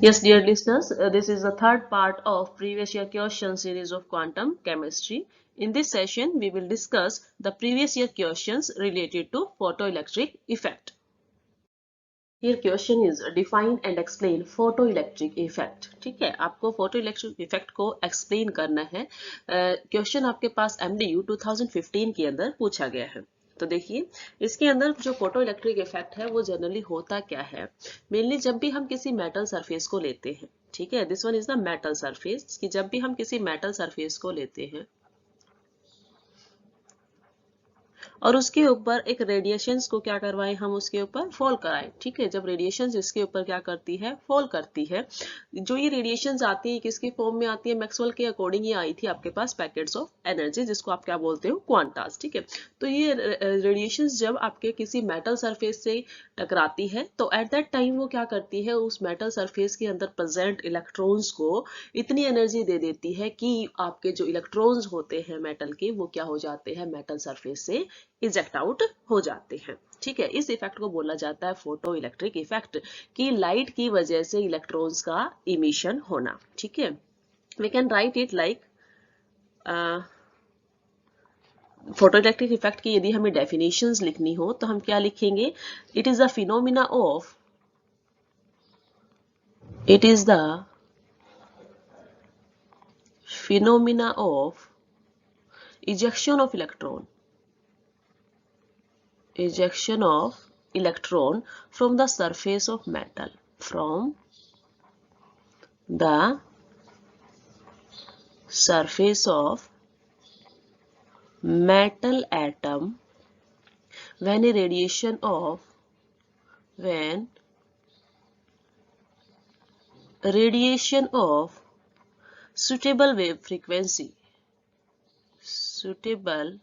Yes, dear listeners, this is the third part of previous year question series of quantum chemistry. In this session, we will discuss the previous year questions related to photoelectric effect. Here question is define and explain photoelectric effect. ठीक है, आपको photoelectric effect को explain करना है. Question आपके पास MDU 2015 के अंदर पूछा गया है. तो देखिए इसके अंदर जो फोटो इलेक्ट्रिक इफेक्ट है वो जनरली होता क्या है. मेनली जब भी हम किसी मेटल सरफेस को लेते हैं, ठीक है, this one is the metal surface, कि जब भी हम किसी मेटल सरफेस को लेते हैं और उसके ऊपर एक रेडिएशंस को क्या करवाएं, हम उसके ऊपर फॉल कराएं. ठीक है, जब रेडिएशंस इसके ऊपर क्या करती है, फॉल करती है. जो ये रेडिएशंस आती है किसके फॉर्म में आती है, मैक्सवेल के अकॉर्डिंग ये आई थी आपके पास पैकेट्स ऑफ एनर्जी, जिसको आप क्या बोलते हो, क्वांटास. ठीक है, तो ये रेडिएशंस जब आपके किसी मेटल सरफेस से टकराती है तो एट दैट टाइम वो क्या करती है, उस मेटल सरफेस के अंदर प्रेजेंट इलेक्ट्रॉन्स को इतनी एनर्जी दे देती है कि आपके जो इलेक्ट्रॉन्स होते हैं मेटल के वो क्या हो जाते हैं, मेटल सरफेस से इजेक्ट आउट हो जाते हैं. ठीक है, इस इफेक्ट को बोला जाता है फोटो इलेक्ट्रिक इफेक्ट, कि लाइट की वजह से इलेक्ट्रॉन्स का इमिशन होना. ठीक है, we can write it like photoelectric effect की यदि हमें डेफिनेशंस लिखनी हो तो हम क्या लिखेंगे, it is the phenomena of, it is the phenomena of ejection of electron, ejection of electron from the surface of metal, from the surface of metal atom when a radiation of, when radiation of suitable wave frequency, suitable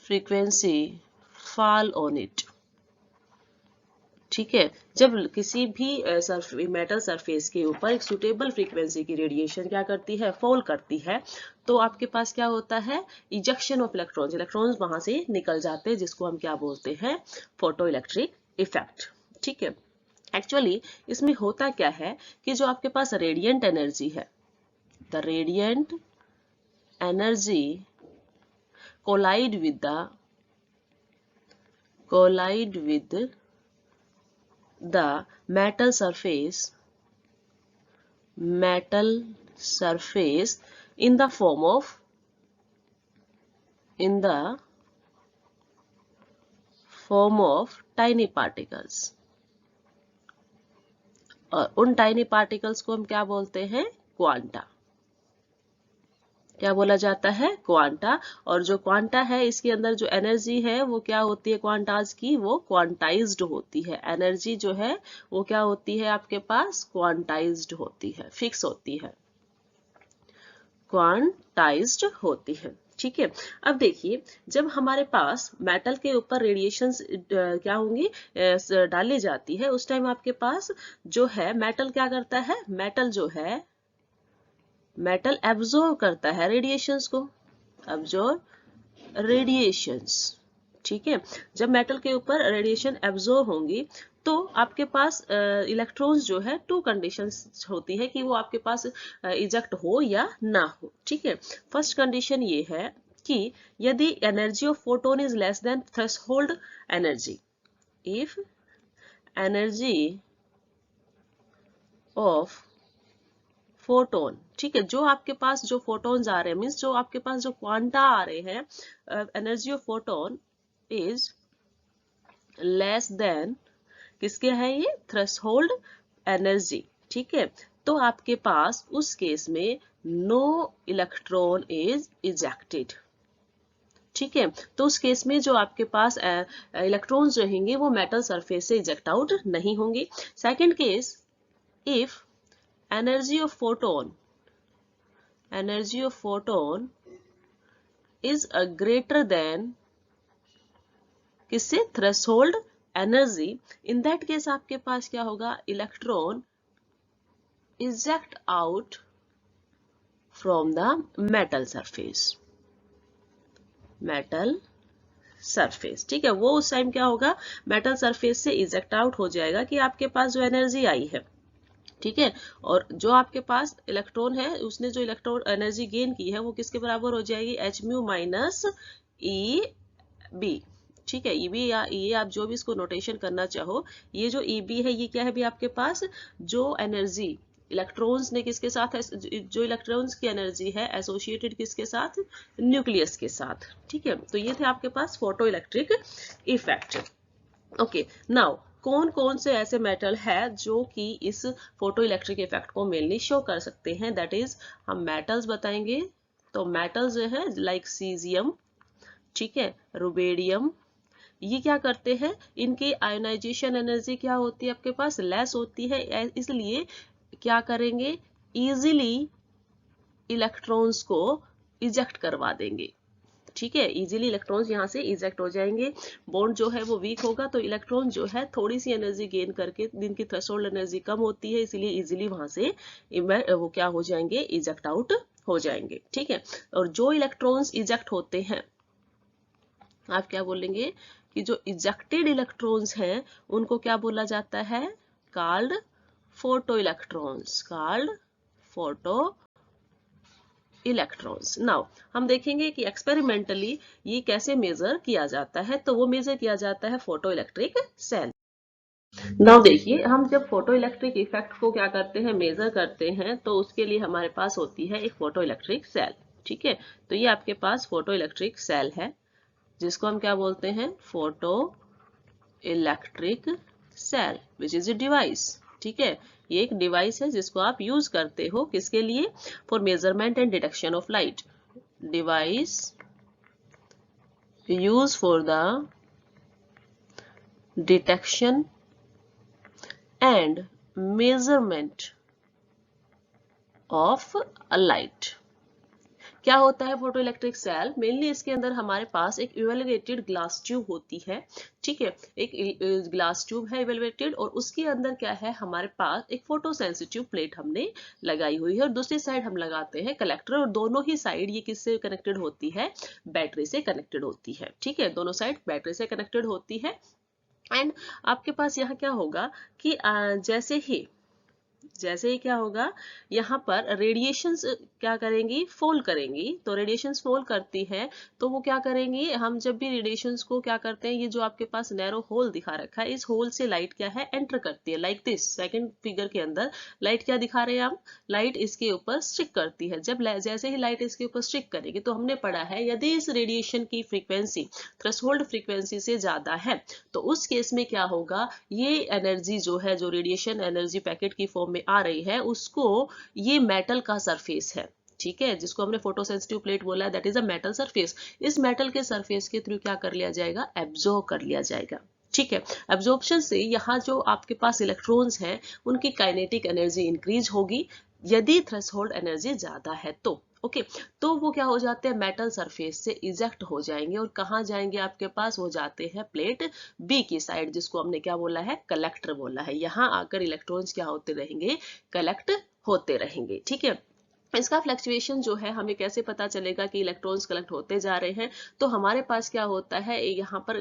frequency fall on it. ठीक है, जब किसी भी metal surface के ऊपर एक suitable frequency की radiation क्या करती है, फॉल करती है, तो आपके पास क्या होता है, इजेक्शन ऑफ इलेक्ट्रॉन्स, इलेक्ट्रॉन्स वहां से निकल जाते हैं, जिसको हम क्या बोलते हैं, फोटो इलेक्ट्रिक इफेक्ट. ठीक है, एक्चुअली इसमें होता क्या है कि जो आपके पास रेडिएंट एनर्जी है, the radiant energy collide with the metal surface in the form of tiny particles, और उन टाइनी पार्टिकल्स को हम क्या बोलते हैं, क्वांटा. क्या बोला जाता है, क्वांटा. और जो क्वांटा है इसके अंदर जो एनर्जी है वो क्या होती है, क्वांटाज की, वो क्वांटाइज्ड होती है. एनर्जी जो है वो क्या होती है आपके पास, क्वांटाइज्ड होती है, फिक्स होती है, क्वांटाइज्ड होती है. ठीक है, अब देखिए जब हमारे पास मेटल के ऊपर रेडिएशंस क्या होंगी, डाली जाती है, उस टाइम आपके पास जो है मेटल क्या करता है, मेटल एब्जॉर्ब करता है रेडिएशंस को, एब्जॉर्ब रेडिएशंस. ठीक है, जब मेटल के ऊपर रेडिएशन एब्जॉर्ब होंगी तो आपके पास इलेक्ट्रॉन्स जो है टू कंडीशंस होती है कि वो आपके पास इजेक्ट हो या ना हो. ठीक है, फर्स्ट कंडीशन ये है कि यदि energy of photon is less than threshold energy, if energy of photon, ठीक है, जो आपके पास जो फोटोन्स आ रहे हैं, मीन्स जो आपके पास जो क्वांटा आ रहे हैं, energy of photon is less than, किसके है ये, थ्रेशोल्ड एनर्जी. ठीक है, तो आपके पास उस केस में नो इलेक्ट्रॉन इज इजेक्टेड. ठीक है, तो उस केस में जो आपके पास इलेक्ट्रॉन्स रहेंगे वो मेटल सरफेस से इजेक्ट आउट नहीं होंगे. Second case, if energy of photon is greater than किससे, threshold energy, in that case आपके पास क्या होगा, electron eject out from the metal surface surface. ठीक है, वो उस टाइम क्या होगा, मेटल सरफेस से इजेक्ट आउट हो जाएगा कि आपके पास जो एनर्जी आई है। ठीक है, और जो आपके पास इलेक्ट्रॉन है उसने जो इलेक्ट्रॉन एनर्जी गेन की है वो किसके बराबर हो जाएगी, H mu minus E B. ठीक है, ईबी या ये आप जो भी इसको नोटेशन करना चाहो, ये जो ईबी है ये क्या है भी आपके पास जो एनर्जी इलेक्ट्रॉन्स ने किसके साथ है, जो इलेक्ट्रॉन्स की एनर्जी है एसोसिएटेड किसके साथ, न्यूक्लियस के साथ। ठीक है, तो ये थे आपके पास photoelectric effect. Okay, now कौन कौन से ऐसे मेटल है जो कि इस फोटो इलेक्ट्रिक इफेक्ट को मेनली शो कर सकते हैं, दैट इज हम मेटल्स बताएंगे। तो मेटल्स जो है लाइक सीजियम, ठीक है, रुबेडियम, ये क्या करते हैं, इनकी आयोनाइजेशन एनर्जी क्या होती है आपके पास, लेस होती है, इसलिए क्या करेंगे, इजीली इलेक्ट्रॉन्स को इजेक्ट करवा देंगे। ठीक है, इजीली इलेक्ट्रॉन्स यहाँ से इजेक्ट हो जाएंगे, बॉन्ड जो है वो वीक होगा तो इलेक्ट्रॉन जो है थोड़ी सी एनर्जी गेन करके, जिनकी थ्रेशोल्ड एनर्जी कम होती है इसलिए इजीली वहां से वो क्या हो जाएंगे, इजेक्ट आउट हो जाएंगे। ठीक है, और जो इलेक्ट्रॉन्स इजेक्ट होते हैं, आप क्या बोलेंगे कि जो इजेक्टेड इलेक्ट्रॉन्स हैं उनको क्या बोला जाता है, called photo electrons, called photo electrons. Now हम देखेंगे कि एक्सपेरिमेंटली ये कैसे मेजर किया जाता है, तो वो मेजर किया जाता है फोटो इलेक्ट्रिक सेल। नाउ देखिए, हम जब फोटो इलेक्ट्रिक इफेक्ट को क्या करते हैं, मेजर करते हैं, तो उसके लिए हमारे पास होती है एक फोटो इलेक्ट्रिक सेल। ठीक है, तो ये आपके पास फोटो इलेक्ट्रिक सेल है जिसको हम क्या बोलते हैं, photoelectric cell, which is a device. ठीक है, ये एक डिवाइस है जिसको आप यूज करते हो किसके लिए, for measurement and detection of light. Device use for the detection and measurement of a light. क्या होता है फोटो इलेक्ट्रिक सेल, मेनली इसके अंदर हमारे पास एक इवेलुएटेड ग्लास ट्यूब होती है। ठीक है, एक ग्लास ट्यूब है इवेलुएटेड, और उसके अंदर क्या है, हमारे पास एक फोटो सेंसिटिव प्लेट हमने लगाई हुई है, और दूसरी साइड हम लगाते हैं कलेक्टर, और दोनों ही साइड ये किससे कनेक्टेड होती है, बैटरी से कनेक्टेड होती है। ठीक है, दोनों साइड बैटरी से कनेक्टेड होती है। एंड आपके पास यहाँ क्या होगा कि जैसे ही क्या होगा, यहाँ पर रेडिएशंस क्या करेंगी, फॉल करेंगी। तो रेडिएशंस फॉल करती है तो वो क्या करेंगी, हम जब भी रेडिएशंस को क्या करते हैं, ये जो आपके पास नैरो होल दिखा रखा है, इस होल से लाइट क्या है, एंटर करती है, लाइक दिस सेकंड फिगर के अंदर लाइट क्या दिखा रहे हैं हम, लाइट इसके ऊपर स्ट्रिक करती है। जब जैसे ही लाइट इसके ऊपर स्ट्रिक करेगी, तो हमने पढ़ा है यदि इस रेडिएशन की फ्रीक्वेंसी थ्रेशोल्ड फ्रीक्वेंसी से ज्यादा है, तो उस केस में क्या होगा, ये एनर्जी जो है, जो रेडिएशन एनर्जी पैकेट की फॉर्म में आ रही है, उसको ये मेटल का सरफेस है। ठीक है, जिसको हमने फोटोसेंसिटिव प्लेट बोला है, that is a metal surface. इस मेटल के सरफेस के थ्रू क्या कर लिया जाएगा, एब्जॉर्ब कर लिया जाएगा। ठीक है, एब्जॉर्प्शन से यहाँ जो आपके पास इलेक्ट्रॉन्स हैं उनकी काइनेटिक एनर्जी इंक्रीज होगी यदि थ्रेशोल्ड एनर्जी ज्यादा है तो। ओके, तो वो क्या हो जाते हैं, मेटल सरफेस से इजेक्ट हो जाएंगे, और कहाँ जाएंगे, आपके पास वो जाते हैं प्लेट बी की साइड, जिसको हमने क्या बोला है, कलेक्टर बोला है। यहाँ आकर इलेक्ट्रॉन्स क्या होते रहेंगे, कलेक्ट होते रहेंगे। ठीक है, इसका फ्लक्चुएशन जो है, हमें कैसे पता चलेगा कि इलेक्ट्रॉन्स कलेक्ट होते जा रहे हैं, तो हमारे पास क्या होता है, यहाँ पर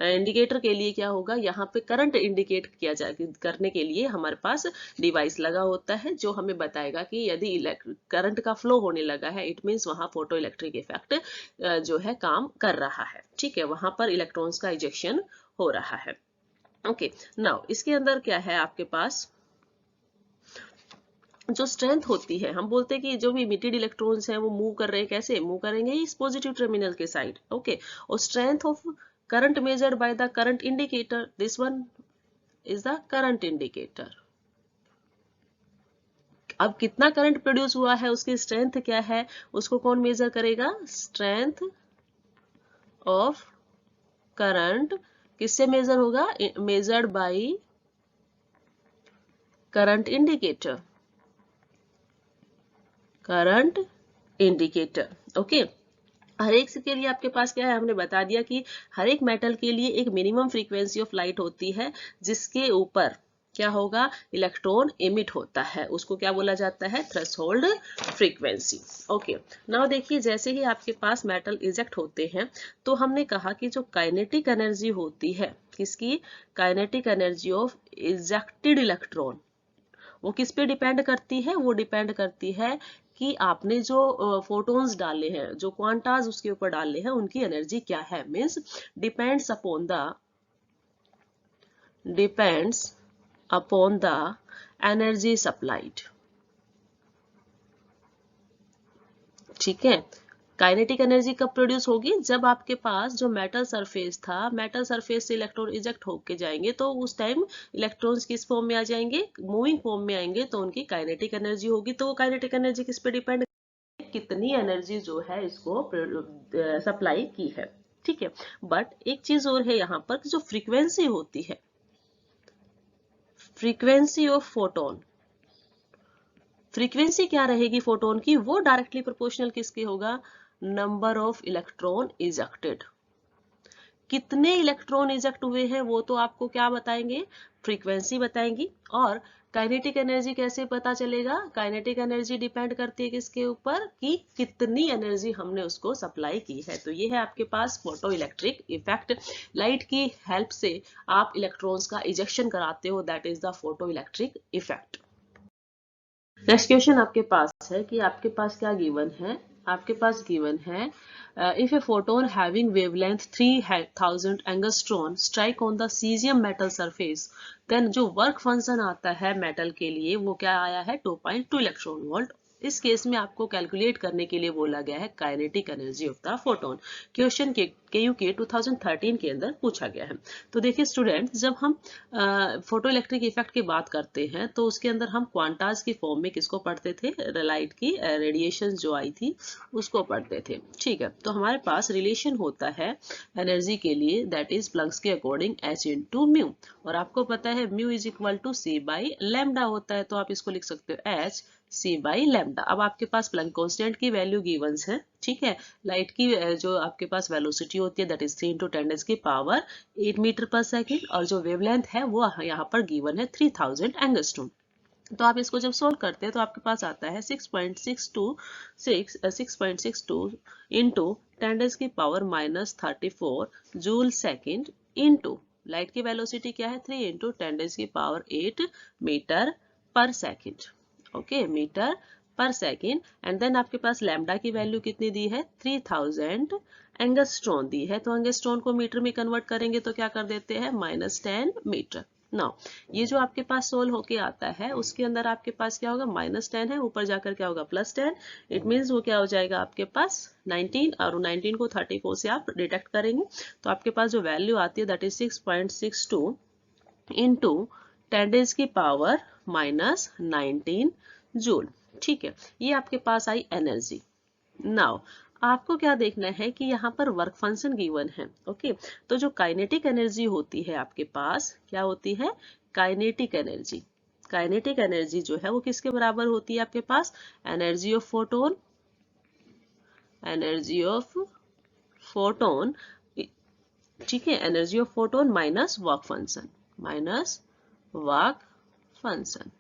इंडिकेटर के लिए क्या होगा, यहाँ पे करंट इंडिकेट किया जाए, करने के लिए हमारे पास डिवाइस लगा होता है जो हमें बताएगा कि यदि करंट का फ्लो होने लगा है, इट मीन्स वहां फोटो इलेक्ट्रिक इफेक्ट जो है काम कर रहा है। ठीक है, वहां पर इलेक्ट्रॉन्स का इजेक्शन हो रहा है। ओके, नाउ इसके अंदर क्या है आपके पास, जो स्ट्रेंथ होती है, हम बोलते हैं कि जो भी इमिटेड इलेक्ट्रॉन्स हैं वो मूव कर रहे हैं, कैसे मूव करेंगे, इस पॉजिटिव टर्मिनल के साइड। ओके, और strength of current measured by the current indicator, this one is the current indicator. अब कितना करंट प्रोड्यूस हुआ है, उसकी स्ट्रेंथ क्या है, उसको कौन मेजर करेगा, स्ट्रेंथ ऑफ करंट किससे मेजर होगा, measured by current indicator, current indicator. Okay, हर एक के लिए आपके पास क्या है, हमने बता दिया कि हर एक मेटल के लिए एक मिनिमम फ्रीक्वेंसी ऑफ लाइट होती है जिसके ऊपर क्या होगा, इलेक्ट्रॉन एमिट होता है, उसको क्या बोला जाता है, थ्रेशोल्ड फ्रीक्वेंसी। ओके, नाउ देखिए जैसे ही आपके पास मेटल इजेक्ट होते हैं तो हमने कहा कि जो काइनेटिक एनर्जी होती है, किसकी, kinetic energy of ejected electron, वो किस पे डिपेंड करती है, वो डिपेंड करती है कि आपने जो फोटोन्स डाले हैं, जो क्वांटाज उसके ऊपर डाले हैं, उनकी एनर्जी क्या है, means depends upon the energy supplied. ठीक है, काइनेटिक एनर्जी कब प्रोड्यूस होगी, जब आपके पास जो मेटल सरफेस था, मेटल सरफेस से इलेक्ट्रॉन इजेक्ट होके जाएंगे तो उस टाइम इलेक्ट्रॉन्स किस फॉर्म में आ जाएंगे, मूविंग फॉर्म में आएंगे, तो उनकी काइनेटिक एनर्जी होगी। तो वो काइनेटिक एनर्जी किस पे डिपेंड, कितनी एनर्जी जो है इसको सप्लाई की है। ठीक है, बट एक चीज और है यहाँ पर, जो फ्रीक्वेंसी होती है, फ्रीक्वेंसी ऑफ फोटोन, फ्रीक्वेंसी क्या रहेगी फोटोन की, वो डायरेक्टली प्रोपोर्शनल किसके होगा, नंबर ऑफ इलेक्ट्रॉन इजेक्टेड। कितने इलेक्ट्रॉन इजेक्ट हुए हैं वो तो आपको क्या बताएंगे, फ्रीक्वेंसी बताएंगी। और काइनेटिक एनर्जी कैसे पता चलेगा, काइनेटिक एनर्जी डिपेंड करती है किसके ऊपर, कि कितनी एनर्जी हमने उसको सप्लाई की है। तो ये है आपके पास फोटो इलेक्ट्रिक इफेक्ट, लाइट की हेल्प से आप इलेक्ट्रॉन्स का इजेक्शन कराते हो, that is the photo electric effect. Next question आपके पास है कि आपके पास क्या गिवन है, आपके पास गिवन है if a photon having wavelength 3000 angstrom strike on the caesium metal surface, then जो वर्क फंक्शन आता है मेटल के लिए वो क्या आया है, 2.2 इलेक्ट्रॉन वोल्ट। इस केस में आपको कैलकुलेट करने के लिए बोला गया है kinetic energy of the photon. Question के 2013 के अंदर पूछा गया है। तो देखिए स्टूडेंट, जब हम फोटो इलेक्ट्रिक इफेक्ट की बात करते हैं तो उसके अंदर हम क्वांटाज की फॉर्म में किसको पढ़ते थे, लाइट की रेडिएशन जो आई थी उसको पढ़ते थे। ठीक है, तो हमारे पास रिलेशन होता है एनर्जी के लिए, दैट इज प्लंक्स के अकॉर्डिंग h इंटू म्यू, और आपको पता है mu is equal to c by lambda होता है, तो आप इसको लिख सकते हो h c बाई लैम्डा। अब आपके पास प्लंक कांस्टेंट की वैल्यू गिवंस है। ठीक है, लाइट की जो आपके पास वेलोसिटी होती है दैट इज 3 इंटू 10 की पावर 8 मीटर पर सेकेंड, और जो वेवलेंथ है वो यहाँ पर गिवन है 3000 एंगस्ट्रॉम। तो आप इसको जब सोल्व करते हैं तो आपके पास आता है 6.62 इंटू 10 की power -34 joule second into light की वेलोसिटी क्या है 3 इंटू 10 की पावर 8 मीटर पर सेकेंड। ओके, मीटर पर सेकेंड। एंड देन आपके पास लैम्डा की वैल्यू कितनी दी है, 3000 एंगस्ट्रॉन दी है। तो एंगस्ट्रॉन को मीटर में कन्वर्ट करेंगे तो क्या कर देते हैं, -10 मीटर। नाउ ये जो आपके पास सोल्व होके आता है उसके अंदर आपके पास क्या होगा, -10 है, ऊपर जाकर क्या होगा +10। इट मीन्स वो क्या हो जाएगा आपके पास 19, और 19 को 34 से आप डिडक्ट करेंगे तो आपके पास जो वैल्यू आती है दैट इज 6.62 इंटू 10 की पावर -19 जूल। ठीक है, ये आपके पास आई एनर्जी। नाउ आपको क्या देखना है कि यहाँ पर वर्क फंक्शन गिवन है। ओके, तो जो काइनेटिक एनर्जी होती है आपके पास, क्या होती है, काइनेटिक एनर्जी। काइनेटिक एनर्जी जो है वो किसके बराबर होती है आपके पास, energy of photon, energy of photon, ठीक है, energy of photon minus work function, minus work function.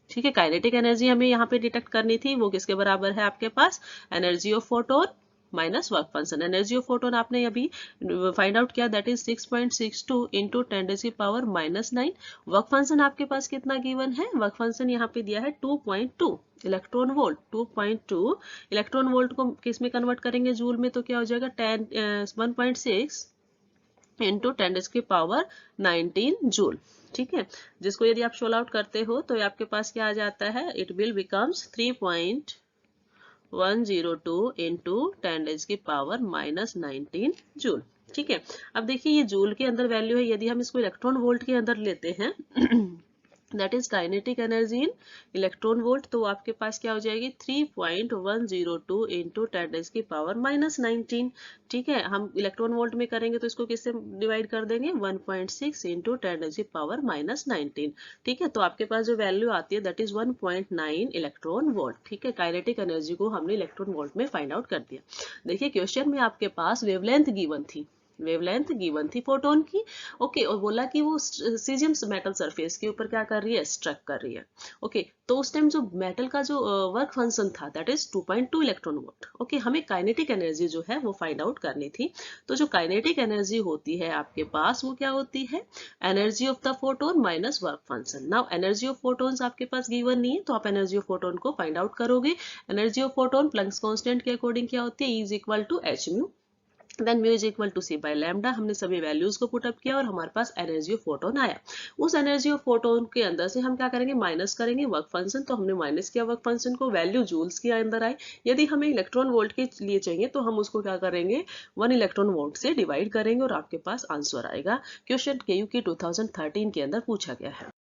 ठीक है, काइनेटिक एनर्जी हमें यहाँ पे डिटेक्ट करनी थी, वो किसके बराबर है आपके पास, energy of photon minus work function. Energy of photon आपने अभी फाइंड आउट किया दैट इज 6.62 इंटू 10 की पावर -9। वर्क फंक्शन आपके पास कितना गिवन है, वर्क फंक्शन यहाँ पे दिया है 2.2 इलेक्ट्रॉन वोल्ट। 2.2 इलेक्ट्रॉन वोल्ट को किस में कन्वर्ट करेंगे, जूल में, तो क्या हो जाएगा 1.6 इंटू 10 की पावर 19 जूल। ठीक है, जिसको यदि आप सोल आउट करते हो तो आपके पास क्या आ जाता है, इट विल बिकम्स 3.102 इंटू 10 की पावर -19 जूल। ठीक है, अब देखिए ये जूल के अंदर वैल्यू है, यदि हम इसको इलेक्ट्रॉन वोल्ट के अंदर लेते हैं that is kinetic energy in electron volt, तो आपके पास क्या हो जाएगी 3.102 इंटू 10 की पावर -19। ठीक है, हम इलेक्ट्रॉन वोल्ट में करेंगे तो इसको किससे डिवाइड कर देंगे, 1.6 इंटू 10 की पावर -19। ठीक है, तो आपके पास जो वैल्यू आती है दैट इज 1.9 इलेक्ट्रॉन वोल्ट। ठीक है, काइनेटिक एनर्जी को हमने इलेक्ट्रॉन वोल्ट में फाइंड आउट कर दिया। देखिए क्वेश्चन में आपके पास वेवलेंथ गिवन थी, वेवलेंथ गिवन थी फोटोन की। ओके, और बोला कि वो सीजियम मेटल सरफेस के ऊपर क्या कर रही है, स्ट्रक कर रही है। ओके, तो उस टाइम जो मेटल का जो वर्क फंक्शन था that is 2.2 electron volt. Okay, हमें काइनेटिक एनर्जी जो है वो फाइंड आउट करनी थी। तो जो काइनेटिक एनर्जी होती है आपके पास वो क्या होती है, energy of the photon minus work function. Now energy of photons आपके पास गिवन नहीं है तो आप एनर्जी ऑफ फोटोन को फाइंड आउट करोगे। Energy of photon Planck's constant के अकॉर्डिंग क्या होती है, E is equal to H mu, then mu is equal to C by lambda. हमने सभी वैल्यूज को पुटअप किया और हमारे पास एनर्जी ऑफ फोटोन आया। उस एनर्जी ऑफ फोटोन के अंदर से हम क्या करेंगे, माइनस करेंगे वर्क फंक्शन। तो हमने माइनस किया वर्क फंक्शन को, वैल्यू जूल्स के अंदर आई। यदि हमें इलेक्ट्रॉन वोल्ट के लिए चाहिए तो हम उसको क्या करेंगे, 1 इलेक्ट्रॉन वोल्ट से डिवाइड करेंगे और आपके पास आंसर आएगा। क्वेश्चन KU के 2013 के अंदर पूछा गया है।